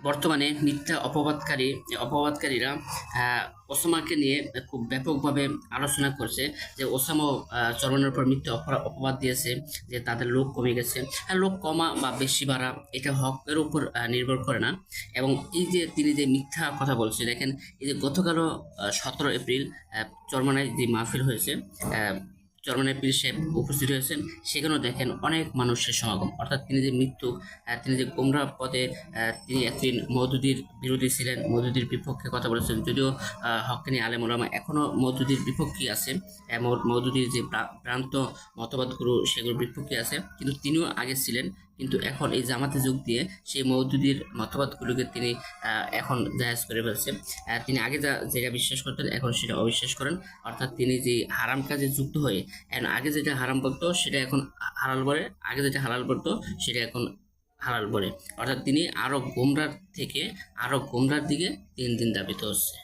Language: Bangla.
বর্তমানে মিথ্যা অপবাদকারীরা ওসামাকে নিয়ে খুব ব্যাপকভাবে আলোচনা করছে যে ওসামাও চরমনের উপর মিথ্যা অপবাদ দিয়েছে যে তাদের লোক কমে গেছে। আর লোক কমা বা বেশি বাড়া এটা হকের উপর নির্ভর করে না। এবং এই যে তিনি যে মিথ্যা কথা বলছে, দেখেন এই যে গতকালও 17 এপ্রিল চরমনায় যে মাহফিল হয়েছে, চরমনায় পীর সাহেব উপস্থিত হয়েছেন, সেখানেও দেখেন অনেক মানুষের সমাগম। অর্থাৎ তিনি যে তিনি যে গোমরাহ পথে তিনি একদিন মওদুদির বিরোধী ছিলেন, মওদুদির বিপক্ষে কথা বলেছেন, যদিও হক্কানি আলেম ওলামা এখনো মওদুদির বিপক্ষে আছে, মওদুদির যে ভ্রান্ত মতবাদগুলো সেগুলোর বিপক্ষে আছে, কিন্তু তিনিও আগে ছিলেন। কিন্তু এখন এই জামাতে যোগ দিয়ে সেই মওদুদির মতবাদগুলোকে তিনি এখন জায়েজ করে ফেলছে। তিনি আগে যেটা বিশ্বাস করতেন এখন সেটা অবিশ্বাস করেন। অর্থাৎ তিনি যে হারাম কাজে যুক্ত হয়ে এখন আগে যেটা হারাম বলতো সেটা এখন হালাল বলে, আগে যেটা হালাল বলতো সেটা এখন হালাল বলে। অর্থাৎ তিনি আরো গোমরার থেকে আরো গোমরার দিকে দিন দিন ধাবিত হচ্ছে।